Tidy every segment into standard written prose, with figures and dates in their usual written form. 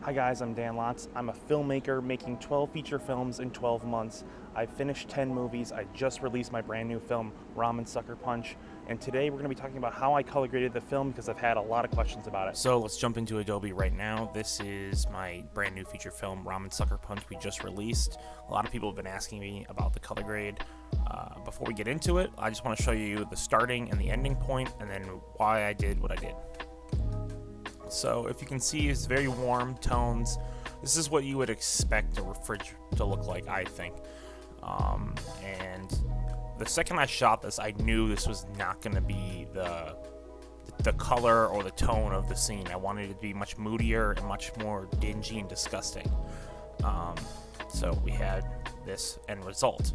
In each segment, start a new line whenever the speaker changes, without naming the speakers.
Hi guys, I'm Dan Lotz. I'm a filmmaker making 12 feature films in 12 months. I've finished 10 movies. I just released my brand new film, Ramen Sucker Punch. And today we're going to be talking about how I color graded the film because I've had a lot of questions about it.
So let's jump into Adobe right now. This is my brand new feature film, Ramen Sucker Punch, we just released. A lot of people have been asking me about the color grade. Before we get into it, I just want to show you the starting and the ending point, and then why I did what I did. So if you can see, it's very warm tones. This is what you would expect a fridge to look like, I think. And the second I shot this, I knew this was not going to be the color or the tone of the scene. I wanted it to be much moodier and much more dingy and disgusting. So we had this end result.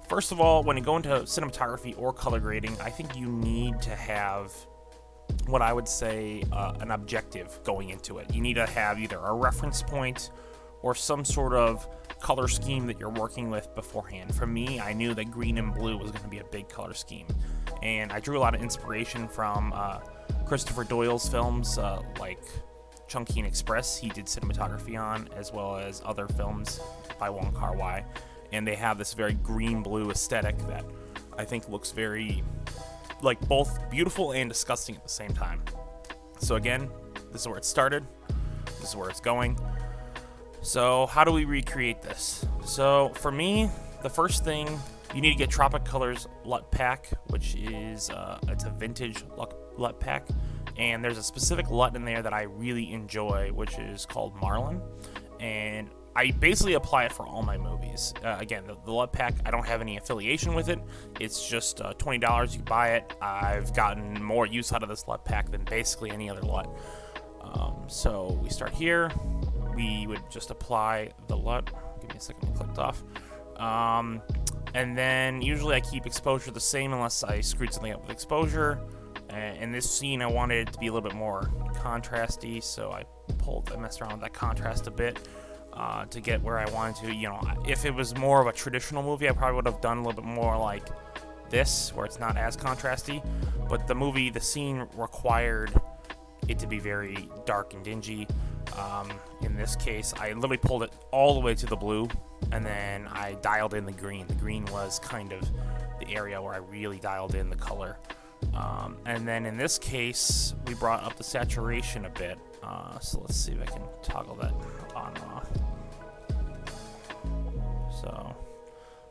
First of all, when you go into cinematography or color grading, I think you need to have what I would say an objective going into it. You need to have either a reference point or some sort of color scheme that you're working with beforehand. For me, I knew that green and blue was going to be a big color scheme, and I drew a lot of inspiration from Christopher Doyle's films like Chungking Express. He did cinematography on, as well as other films by Wong Kar Wai, and they have this very green-blue aesthetic that I think looks very like both beautiful and disgusting at the same time. So again, this is where it started, this is where it's going. So how do we recreate this? So for me, the first thing, you need to get Tropic Colors LUT pack, which is it's a vintage LUT pack, and there's a specific LUT in there that I really enjoy, which is called Marlin, and I basically apply it for all my movies. Again, the LUT pack, I don't have any affiliation with it. It's just $20. You can buy it. I've gotten more use out of this LUT pack than basically any other LUT. So we start here. We would just apply the LUT. Give me a second, it clicked off. And then usually I keep exposure the same unless I screwed something up with exposure. In this scene, I wanted it to be a little bit more contrasty, so I messed around with that contrast a bit. To get where I wanted to. You know, if it was more of a traditional movie, I probably would have done a little bit more like this, where it's not as contrasty. But the scene required it to be very dark and dingy. In this case, I literally pulled it all the way to the blue, and then I dialed in the green. The green was kind of the area where I really dialed in the color. And then in this case, we brought up the saturation a bit. So let's see if I can toggle that on and off. So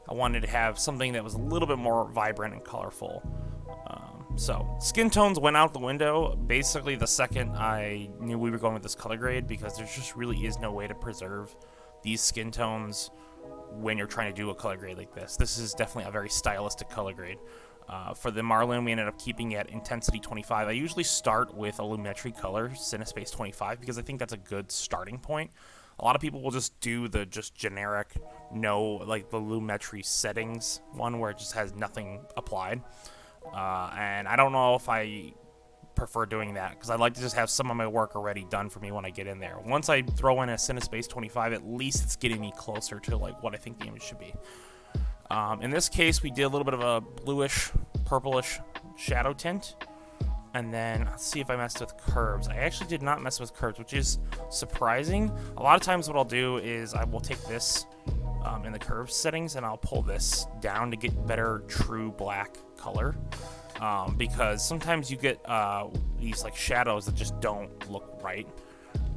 I wanted to have something that was a little bit more vibrant and colorful. So skin tones went out the window basically the second I knew we were going with this color grade, because there just really is no way to preserve these skin tones when you're trying to do a color grade like this. This is definitely a very stylistic color grade. For the Marlin, we ended up keeping it at intensity 25. I usually start with a lumetri color, Cinespace 25, because I think that's a good starting point. A lot of people will just do the generic, like the lumetri settings one where it just has nothing applied. And I don't know if I prefer doing that, because I like to just have some of my work already done for me when I get in there. Once I throw in a Cinespace 25, at least it's getting me closer to like what I think the image should be. In this case, we did a little bit of a bluish, purplish shadow tint. And then, let's see if I messed with curves. I actually did not mess with curves, which is surprising. A lot of times what I'll do is I will take this in the curve settings, and I'll pull this down to get better true black color. Because sometimes you get these like shadows that just don't look right.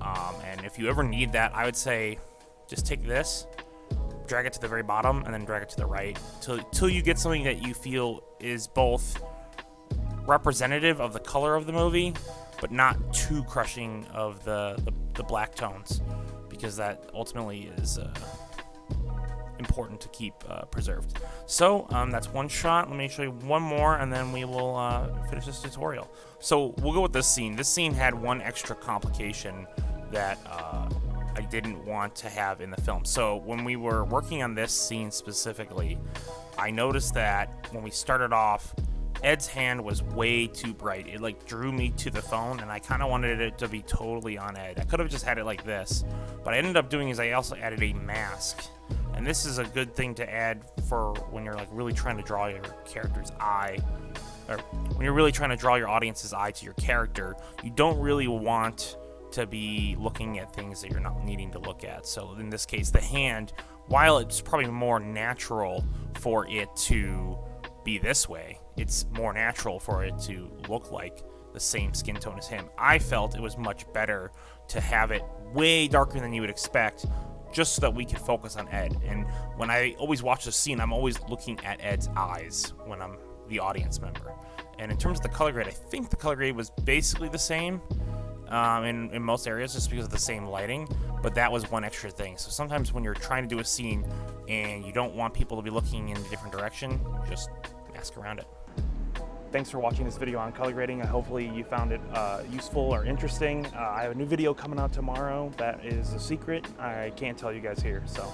And if you ever need that, I would say just take this, drag it to the very bottom, and then drag it to the right till you get something that you feel is both representative of the color of the movie, but not too crushing of the black tones, because that ultimately is important to keep preserved. So that's one shot. Let me show you one more, and then we will finish this tutorial. So we'll go with this scene. This scene had one extra complication that I didn't want to have in the film. So when we were working on this scene specifically, I noticed that when we started off, Ed's hand was way too bright. It like drew me to the phone, and I kind of wanted it to be totally on Ed. I could have just had it like this, but I ended up doing is I also added a mask, and this is a good thing to add for when you're like really trying to draw your character's eye, or when you're really trying to draw your audience's eye to your character. You don't really want to be looking at things that you're not needing to look at. So in this case, the hand, while it's probably more natural for it to be this way, it's more natural for it to look like the same skin tone as him. I felt it was much better to have it way darker than you would expect, just so that we could focus on Ed. And when I always watch the scene, I'm always looking at Ed's eyes when I'm the audience member. And in terms of the color grade, I think the color grade was basically the same in most areas, just because of the same lighting, but that was one extra thing. So sometimes when you're trying to do a scene and you don't want people to be looking in a different direction, just mask around it.
Thanks for watching this video on color grading. Hopefully you found it useful or interesting. I have a new video coming out tomorrow that is a secret. I can't tell you guys here, so